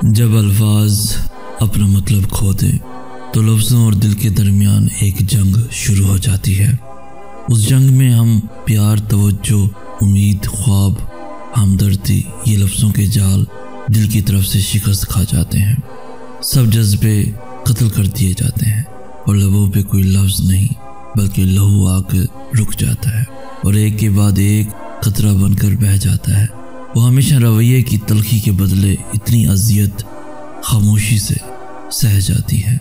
जब अल्फाज अपना मतलब खो दें तो लफ्ज़ों और दिल के दरमियान एक जंग शुरू हो जाती है। उस जंग में हम प्यार, तवज्जो, उम्मीद, ख्वाब, हमदर्दी, ये लफ्ज़ों के जाल दिल की तरफ से शिकस्त खा जाते हैं। सब जज्बे कत्ल कर दिए जाते हैं और लबों पे कोई लफ्ज़ नहीं बल्कि लहू आकर रुक जाता है और एक के बाद एक कतरा बनकर बह जाता है। वो हमेशा रवैये की तलखी के बदले इतनी अजियत खामोशी से सह जाती है।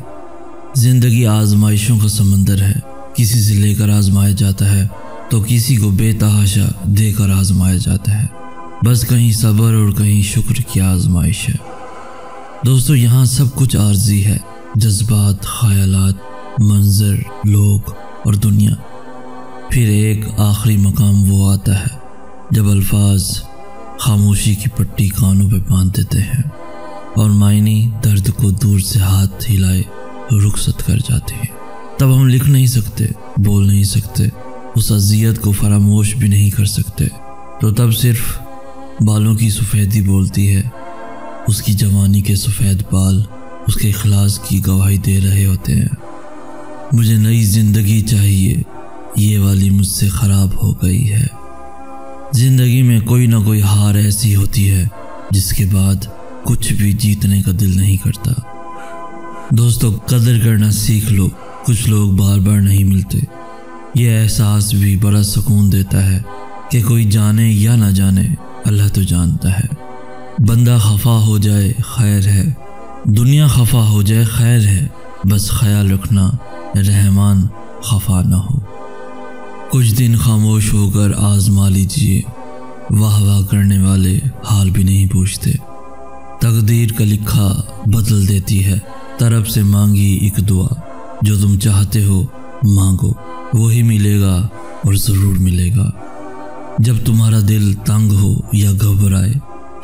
ज़िंदगी आजमाइशों का समंदर है। किसी से लेकर आजमाया जाता है तो किसी को बेतहाशा देकर आजमाया जाता है। बस कहीं सब्र और कहीं शुक्र की आजमाइश है। दोस्तों, यहाँ सब कुछ आर्जी है। जज्बात, ख्यालात, मंजर, लोग और दुनिया। फिर एक आखिरी मकाम वो आता है जब अल्फाज खामोशी की पट्टी कानों पे बांध देते हैं और मायने दर्द को दूर से हाथ हिलाए रुखसत कर जाते हैं। तब हम लिख नहीं सकते, बोल नहीं सकते, उस अजियत को फरामोश भी नहीं कर सकते। तो तब सिर्फ बालों की सफ़ेदी बोलती है। उसकी जवानी के सफ़ेद बाल उसके इखलास की गवाही दे रहे होते हैं। मुझे नई ज़िंदगी चाहिए, ये वाली मुझसे ख़राब हो गई है। ज़िंदगी में कोई ना कोई हार ऐसी होती है जिसके बाद कुछ भी जीतने का दिल नहीं करता। दोस्तों, कदर करना सीख लो। कुछ लोग बार बार नहीं मिलते। ये एहसास भी बड़ा सुकून देता है कि कोई जाने या ना जाने, अल्लाह तो जानता है। बंदा खफा हो जाए खैर है, दुनिया खफा हो जाए खैर है, बस ख्याल रखना रहमान खफा ना हो। कुछ दिन खामोश होकर आजमा लीजिए। वाह वाह करने वाले हाल भी नहीं पूछते। तकदीर का लिखा बदल देती है। तरफ से मांगी एक दुआ, जो तुम चाहते हो मांगो, वही मिलेगा और ज़रूर मिलेगा। जब तुम्हारा दिल तंग हो या घबराए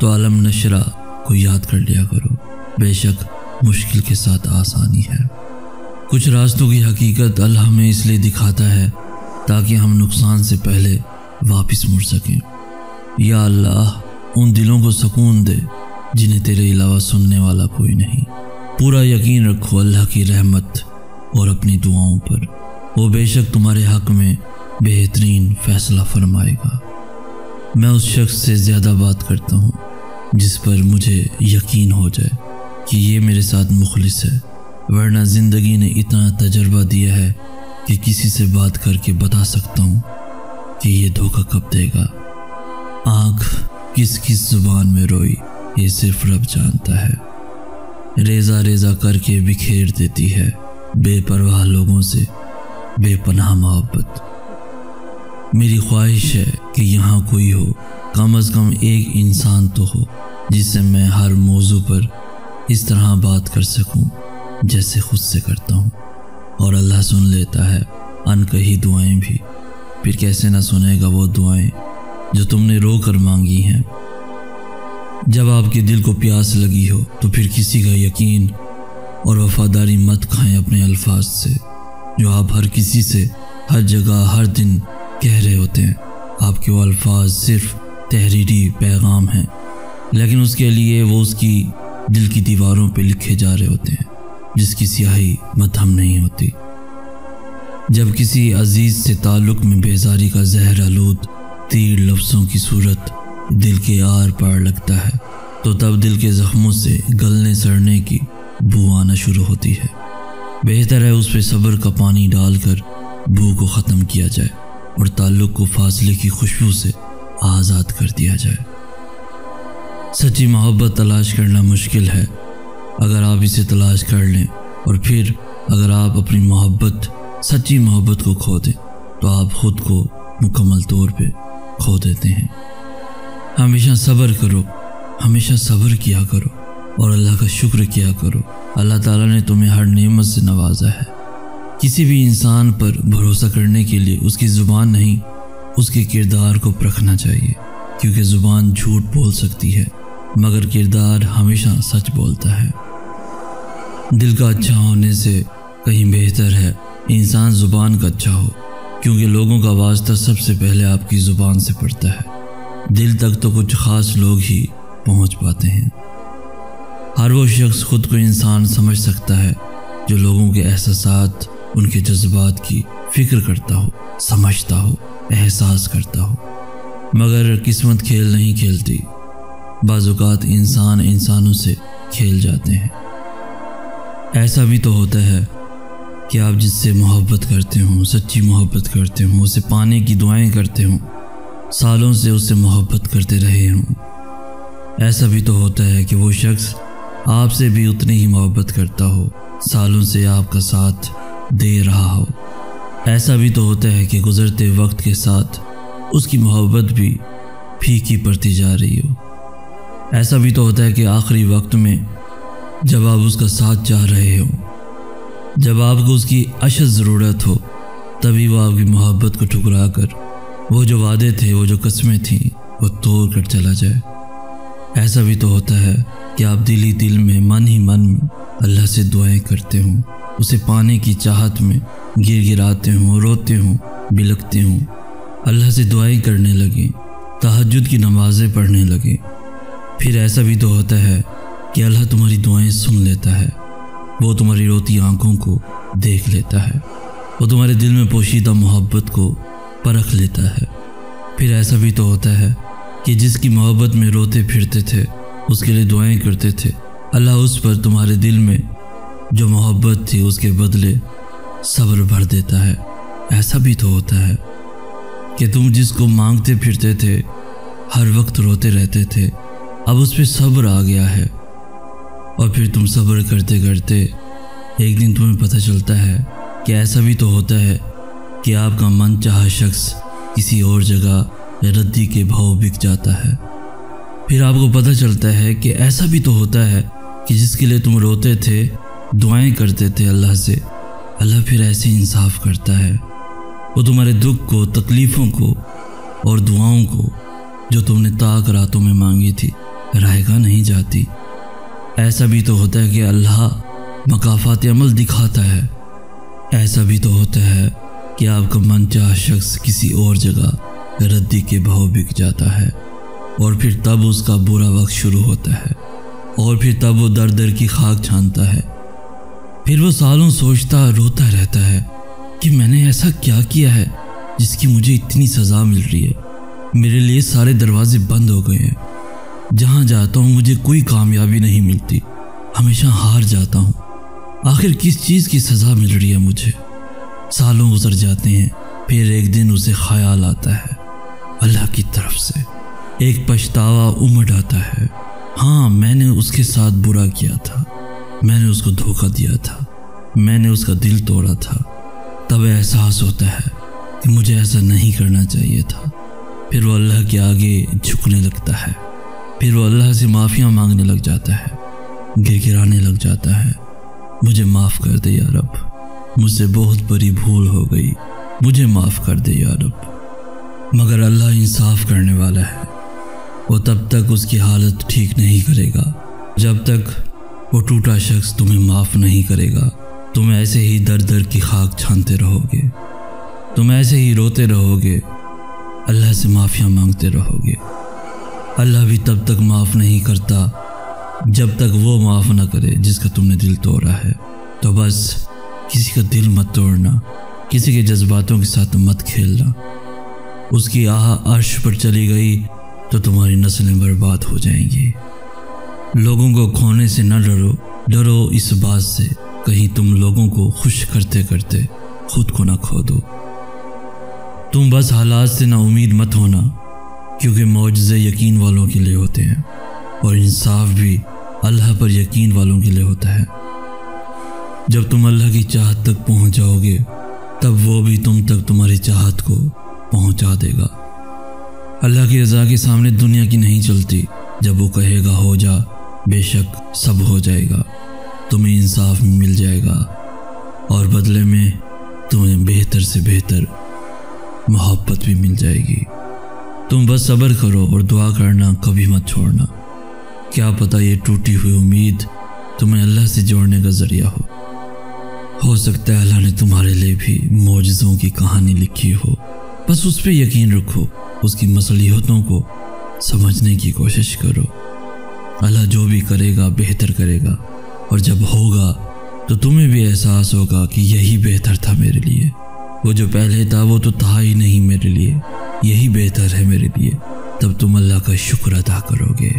तो आलम नशरा को याद कर लिया करो। बेशक मुश्किल के साथ आसानी है। कुछ रास्तों की हकीकत अल्लाह हमें इसलिए दिखाता है ताकि हम नुकसान से पहले वापस मुड़ सकें। या अल्लाह, उन दिलों को सुकून दे जिन्हें तेरे अलावा सुनने वाला कोई नहीं। पूरा यकीन रखो अल्लाह की रहमत और अपनी दुआओं पर। वो बेशक तुम्हारे हक में बेहतरीन फैसला फरमाएगा। मैं उस शख्स से ज़्यादा बात करता हूँ जिस पर मुझे यकीन हो जाए कि ये मेरे साथ मुखलिस है, वरना ज़िंदगी ने इतना तजर्बा दिया है कि किसी से बात करके बता सकता हूँ कि ये धोखा कब देगा। आँख किस किस जुबान में रोई, ये सिर्फ रब जानता है। रेजा रेजा करके बिखेर देती है बेपरवाह लोगों से बेपनाह मोहब्बत। मेरी ख्वाहिश है कि यहाँ कोई हो, कम अज़ कम एक इंसान तो हो जिससे मैं हर मौजू पर इस तरह बात कर सकूं जैसे खुद से करता हूँ। और अल्लाह सुन लेता है अनकही दुआएं भी। फिर कैसे ना सुनेगा वो दुआएं जो तुमने रो कर मांगी हैं। जब आपके दिल को प्यास लगी हो तो फिर किसी का यकीन और वफादारी मत खाएं अपने अल्फाज से, जो आप हर किसी से हर जगह हर दिन कह रहे होते हैं। आपके वो अल्फाज सिर्फ तहरीरी पैगाम हैं, लेकिन उसके लिए वो उसकी दिल की दीवारों पे लिखे जा रहे होते हैं जिसकी स्याही मध्यम नहीं होती। जब किसी अजीज से ताल्लुक़ में बेजारी का जहर आलूद तीर लफ्ज़ों की सूरत दिल के आर पार लगता है तो तब दिल के ज़ख्मों से गलने सड़ने की बू आना शुरू होती है। बेहतर है उस पर सब्र का पानी डालकर बू को ख़त्म किया जाए और ताल्लुक़ को फासले की खुशबू से आज़ाद कर दिया जाए। सच्ची मोहब्बत तलाश करना मुश्किल है। अगर आप इसे तलाश कर लें और फिर अगर आप अपनी मोहब्बत, सच्ची मोहब्बत को खो दें तो आप ख़ुद को मुकम्मल तौर पे खो देते हैं। हमेशा सब्र करो, हमेशा सब्र किया करो और अल्लाह का शुक्र किया करो। अल्लाह ताला ने तुम्हें हर नेमत से नवाजा है। किसी भी इंसान पर भरोसा करने के लिए उसकी ज़ुबान नहीं, उसके किरदार को परखना चाहिए, क्योंकि ज़ुबान झूठ बोल सकती है मगर किरदार हमेशा सच बोलता है। दिल का अच्छा होने से कहीं बेहतर है इंसान ज़ुबान का अच्छा हो, क्योंकि लोगों का वास्ता सबसे पहले आपकी ज़ुबान से पड़ता है। दिल तक तो कुछ ख़ास लोग ही पहुंच पाते हैं। हर वो शख्स खुद को इंसान समझ सकता है जो लोगों के एहसासात, उनके जज्बात की फिक्र करता हो, समझता हो, एहसास करता हो। मगर किस्मत खेल नहीं खेलती। बाज़ औक़ात इंसान इंसानों से खेल जाते हैं। ऐसा भी तो होता है कि आप जिससे मोहब्बत करते हो, सच्ची मोहब्बत करते हो, उसे पाने की दुआएं करते हो, सालों से उससे मोहब्बत करते रहे हों। ऐसा भी तो होता है कि वो शख्स आपसे भी उतनी ही मोहब्बत करता हो, सालों से आपका साथ दे रहा हो। ऐसा भी तो होता है कि गुज़रते वक्त के साथ उसकी मोहब्बत भी फीकी पड़ती जा रही हो। ऐसा भी तो होता है कि आखिरी वक्त में जब आप उसका साथ चाह रहे हो, जब आपको उसकी अशद ज़रूरत हो, तभी वो आपकी मोहब्बत को ठुकरा कर वो जो वादे थे, वो जो कस्में थीं, वो तोड़ कर चला जाए। ऐसा भी तो होता है कि आप दिल ही दिल में, मन ही मन में अल्लाह से दुआएं करते हो, उसे पाने की चाहत में गिड़गिड़ाते हो, रोते हो, बिलखते हो, अल्लाह से दुआएं करने लगे, तहज्जुद की नमाज़ें पढ़ने लगे। फिर ऐसा भी तो होता है कि अल्लाह तुम्हारी दुआएं सुन लेता है, वो तुम्हारी रोती आंखों को देख लेता है, वो तुम्हारे दिल में पोशीदा मोहब्बत को परख लेता है। फिर ऐसा भी तो होता है कि जिसकी मोहब्बत में रोते फिरते थे, उसके लिए दुआएं करते थे, अल्लाह उस पर तुम्हारे दिल में जो मोहब्बत थी उसके बदले सब्र भर देता है। ऐसा भी तो होता है कि तुम जिसको मांगते फिरते थे, हर वक्त रोते रहते थे, अब उस पर सब्र आ गया है, और फिर तुम सब्र करते करते एक दिन तुम्हें पता चलता है कि ऐसा भी तो होता है कि आपका मन चाहा शख्स किसी और जगह रद्दी के भाव बिक जाता है। फिर आपको पता चलता है कि ऐसा भी तो होता है कि जिसके लिए तुम रोते थे, दुआएं करते थे अल्लाह से, अल्लाह फिर ऐसे इंसाफ करता है, वो तुम्हारे दुख को, तकलीफ़ों को और दुआओं को जो तुमने ताक रातों में मांगी थी, रहेगा नहीं जाती। ऐसा भी तो होता है कि अल्लाह मकाफ़ात अमल दिखाता है। ऐसा भी तो होता है कि आपका मनचाहा शख्स किसी और जगह रद्दी के भाव बिक जाता है, और फिर तब उसका बुरा वक्त शुरू होता है, और फिर तब वो दर दर की खाक छानता है। फिर वो सालों सोचता, रोता रहता है कि मैंने ऐसा क्या किया है जिसकी मुझे इतनी सज़ा मिल रही है। मेरे लिए सारे दरवाजे बंद हो गए हैं, जहाँ जाता हूँ मुझे कोई कामयाबी नहीं मिलती, हमेशा हार जाता हूँ। आखिर किस चीज़ की सज़ा मिल रही है मुझे। सालों गुजर जाते हैं, फिर एक दिन उसे ख्याल आता है अल्लाह की तरफ से, एक पछतावा उमड़ आता है। हाँ, मैंने उसके साथ बुरा किया था, मैंने उसको धोखा दिया था, मैंने उसका दिल तोड़ा था। तब एहसास होता है कि मुझे ऐसा नहीं करना चाहिए था। फिर वो अल्लाह के आगे झुकने लगता है, फिर वो अल्लाह से माफ़िया मांगने लग जाता है, गिड़गिड़ाने लग जाता है, मुझे माफ़ कर दे या रब, मुझसे बहुत बड़ी भूल हो गई, मुझे माफ़ कर दे या रब। मगर अल्लाह इंसाफ करने वाला है, वो तब तक उसकी हालत ठीक नहीं करेगा जब तक वो टूटा शख्स तुम्हें माफ़ नहीं करेगा। तुम ऐसे ही दर दर की खाक छानते रहोगे, तुम ऐसे ही रोते रहोगे, अल्लाह से माफ़िया मांगते रहोगे। अल्लाह भी तब तक माफ़ नहीं करता जब तक वो माफ़ ना करे जिसका तुमने दिल तोड़ा है। तो बस किसी का दिल मत तोड़ना, किसी के जज्बातों के साथ मत खेलना। उसकी आह अर्श पर चली गई तो तुम्हारी नस्लें बर्बाद हो जाएंगी। लोगों को खोने से न डरो, डरो इस बात से कहीं तुम लोगों को खुश करते करते खुद को ना खो दो। तुम बस हालात से ना उम्मीद मत होना, क्योंकि मौजज़े यकीन वालों के लिए होते हैं, और इंसाफ भी अल्लाह पर यकीन वालों के लिए होता है। जब तुम अल्लाह की चाहत तक पहुंच जाओगे, तब वो भी तुम तक तुम्हारी चाहत को पहुंचा देगा। अल्लाह की रज़ा के सामने दुनिया की नहीं चलती। जब वो कहेगा हो जा, बेशक सब हो जाएगा, तुम्हें इंसाफ मिल जाएगा, और बदले में तुम्हें बेहतर से बेहतर मोहब्बत भी मिल जाएगी। तुम बस सब्र करो और दुआ करना कभी मत छोड़ना। क्या पता ये टूटी हुई उम्मीद तुम्हें अल्लाह से जोड़ने का ज़रिया हो सकता है अल्लाह ने तुम्हारे लिए भी मौजज़ों की कहानी लिखी हो। बस उस पर यकीन रखो, उसकी मसलियतों को समझने की कोशिश करो। अल्लाह जो भी करेगा बेहतर करेगा, और जब होगा तो तुम्हें भी एहसास होगा कि यही बेहतर था मेरे लिए। वो जो पहले था वो तो था ही नहीं मेरे लिए, यही बेहतर है मेरे लिए। तब तुम अल्लाह का शुक्र अदा करोगे।